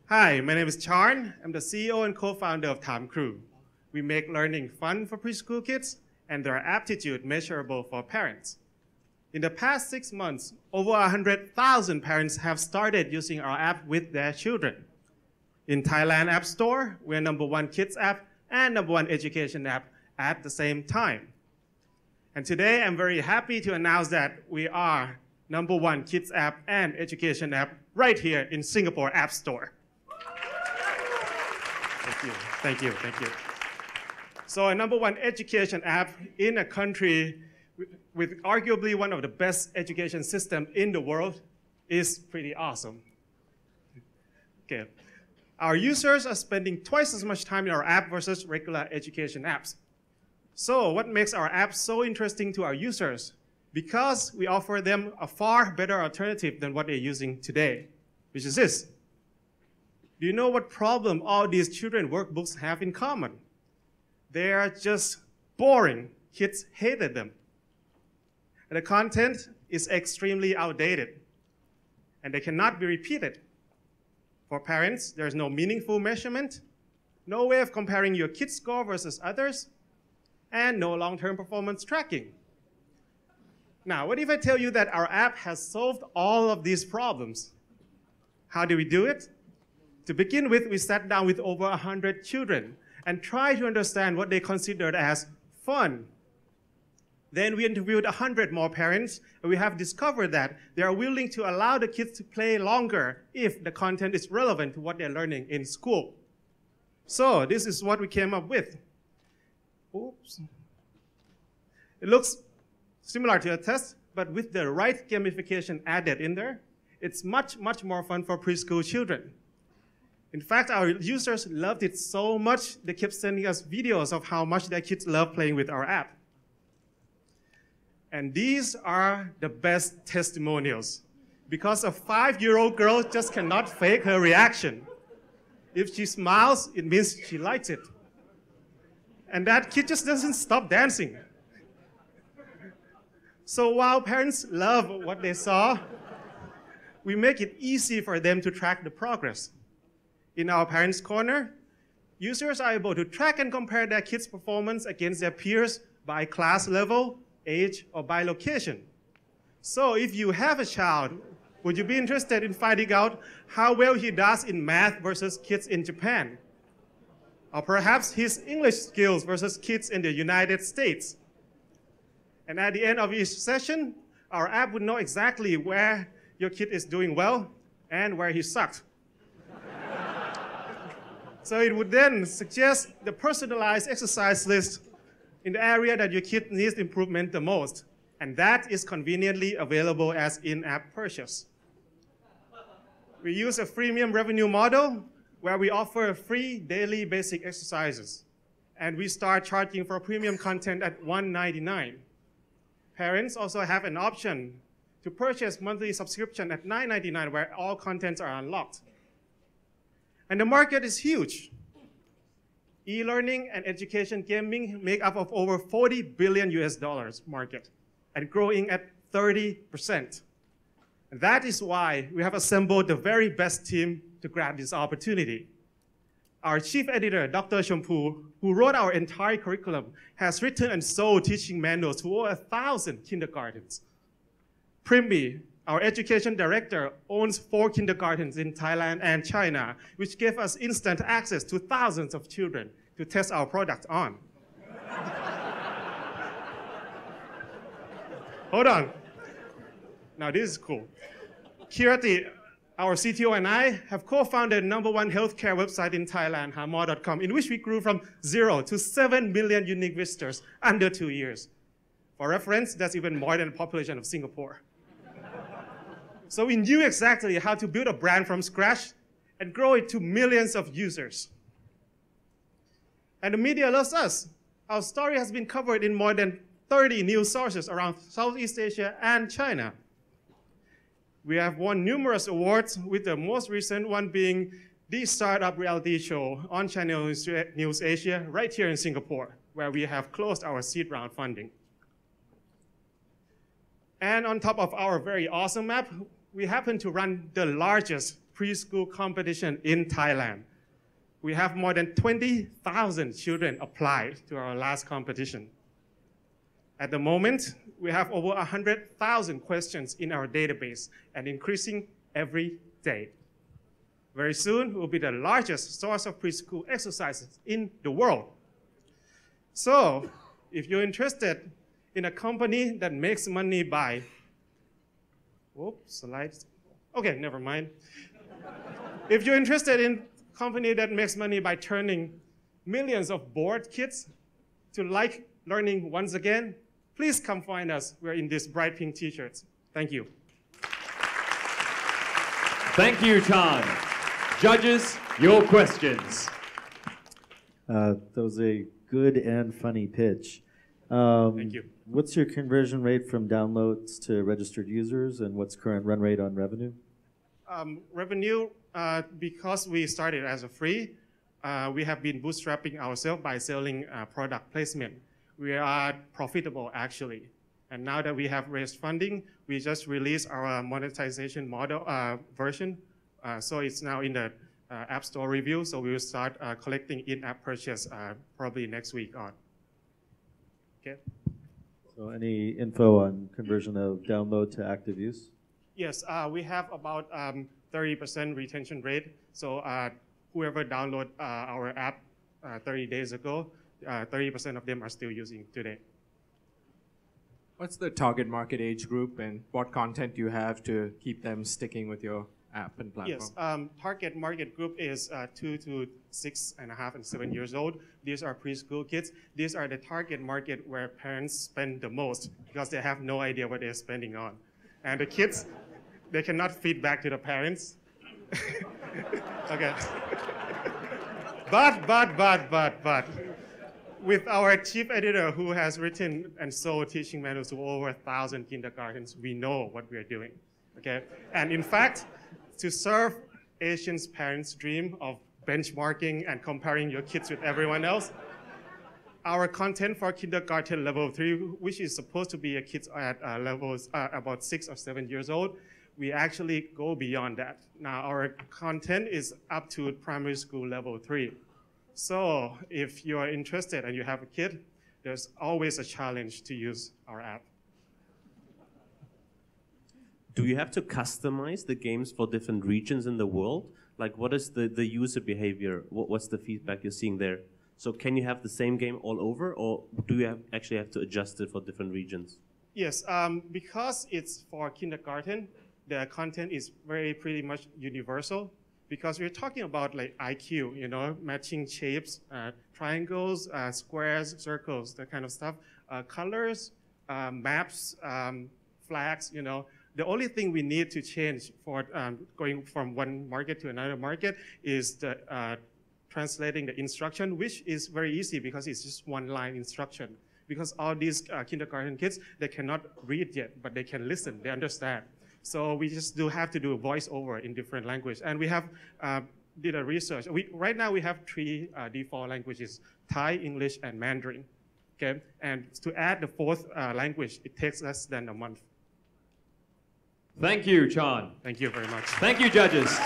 Hi, my name is Charn. I'm the CEO and co-founder of Taamkru. We make learning fun for preschool kids and their aptitude measurable for parents. In the past 6 months, over 100,000 parents have started using our app with their children. In Thailand App Store, we're #1 kids app and #1 education app at the same time. And today, I'm very happy to announce that we are #1 kids app and education app right here in Singapore App Store. Thank you. So a #1 education app in a country with arguably one of the best education systems in the world is pretty awesome. Okay. Our users are spending twice as much time in our app versus regular education apps. So what makes our app so interesting to our users? Because we offer them a far better alternative than what they're using today, which is this. Do you know what problem all these children workbooks have in common? They are just boring. Kids hated them. And the content is extremely outdated, and they cannot be repeated. For parents, there is no meaningful measurement, no way of comparing your kid's score versus others, and no long-term performance tracking. Now, what if I tell you that our app has solved all of these problems? How do we do it? To begin with, we sat down with over 100 children and tried to understand what they considered as fun. Then we interviewed 100 more parents, and we have discovered that they are willing to allow the kids to play longer if the content is relevant to what they're learning in school. So this is what we came up with. Oops. It looks similar to a test, but with the right gamification added in there, it's much, much more fun for preschool children. In fact, our users loved it so much, they kept sending us videos of how much their kids love playing with our app. And these are the best testimonials, because a 5-year-old girl just cannot fake her reaction. If she smiles, it means she likes it. And that kid just doesn't stop dancing. So while parents love what they saw, we make it easy for them to track the progress. In our Parents' Corner, users are able to track and compare their kids' performance against their peers by class level, age, or by location. So if you have a child, would you be interested in finding out how well he does in math versus kids in Japan? Or perhaps his English skills versus kids in the United States? And at the end of each session, our app would know exactly where your kid is doing well and where he sucked. So it would then suggest the personalized exercise list in the area that your kid needs improvement the most. And that is conveniently available as in-app purchase. We use a freemium revenue model where we offer free daily basic exercises. And we start charging for premium content at $1.99. Parents also have an option to purchase monthly subscription at $9.99 where all contents are unlocked. And the market is huge. E-learning and education gaming make up of over $40 billion market and growing at 30%. And that is why we have assembled the very best team to grab this opportunity. Our chief editor, Dr. Champu, who wrote our entire curriculum, has written and sold teaching manuals to over 1,000 kindergartens. Primby, our education director, owns 4 kindergartens in Thailand and China, which gave us instant access to thousands of children to test our product on. Hold on. Now this is cool. Kirati, our CTO, and I have co-founded #1 healthcare website in Thailand, Hamor.com, in which we grew from 0 to 7 million unique visitors under 2 years. For reference, that's even more than the population of Singapore. So we knew exactly how to build a brand from scratch and grow it to millions of users. And the media loves us. Our story has been covered in more than 30 news sources around Southeast Asia and China. We have won numerous awards, with the most recent one being the startup reality show on Channel News Asia right here in Singapore, where we have closed our seed round funding. And on top of our very awesome app, we happen to run the largest preschool competition in Thailand. We have more than 20,000 children applied to our last competition. At the moment, we have over 100,000 questions in our database and increasing every day. Very soon, we'll be the largest source of preschool exercises in the world. So, if you're interested in a company that makes money by, whoops, slides. Okay, never mind. If you're interested in a company that makes money by turning millions of bored kids to like learning once again, please come find us. We're in these bright pink t-shirts. Thank you. Thank you, Chan. Judges, your questions. That was a good and funny pitch. Thank you. What's your conversion rate from downloads to registered users, and what's current run rate on revenue? Revenue, because we started as a free, we have been bootstrapping ourselves by selling product placement. We are profitable, actually. And now that we have raised funding, we just released our monetization model version. So it's now in the App Store review, so we will start collecting in-app purchase probably next week on. Okay. So any info on conversion of download to active use? Yes, we have about 30% retention rate. So whoever downloaded our app 30 days ago, 30% of them are still using today. What's the target market age group, and what content do you have to keep them sticking with your app and platform? Yes, target market group is 2 to 6.5 and 7 years old. These are preschool kids. These are the target market where parents spend the most because they have no idea what they're spending on. And the kids, they cannot feed back to the parents. Okay. But. With our chief editor who has written and sold teaching manuals to over 1,000 kindergartens, we know what we are doing, okay? And in fact, to serve Asian parents' dream of benchmarking and comparing your kids with everyone else, our content for kindergarten level 3, which is supposed to be a kids at levels about 6 or 7 years old, we actually go beyond that. Now, our content is up to primary school level 3. So if you are interested and you have a kid, there's always a challenge to use our app. Do you have to customize the games for different regions in the world? Like, what is the user behavior? What's the feedback you're seeing there? So can you have the same game all over, or do you actually have to adjust it for different regions? Yes, because it's for kindergarten, the content is pretty much universal. Because we're talking about like IQ, you know, matching shapes, triangles, squares, circles, that kind of stuff, colors, maps, flags, you know. The only thing we need to change for going from one market to another market is the translating the instruction, which is very easy because it's just one line instruction. Because all these kindergarten kids, they cannot read yet, but they can listen, they understand. So we just have to do a voiceover in different language. And we have did a research. Right now we have 3 default languages, Thai, English, and Mandarin. Okay? And to add the 4th language, it takes less than a month. Thank you, Chan. Thank you very much. Thank you, judges.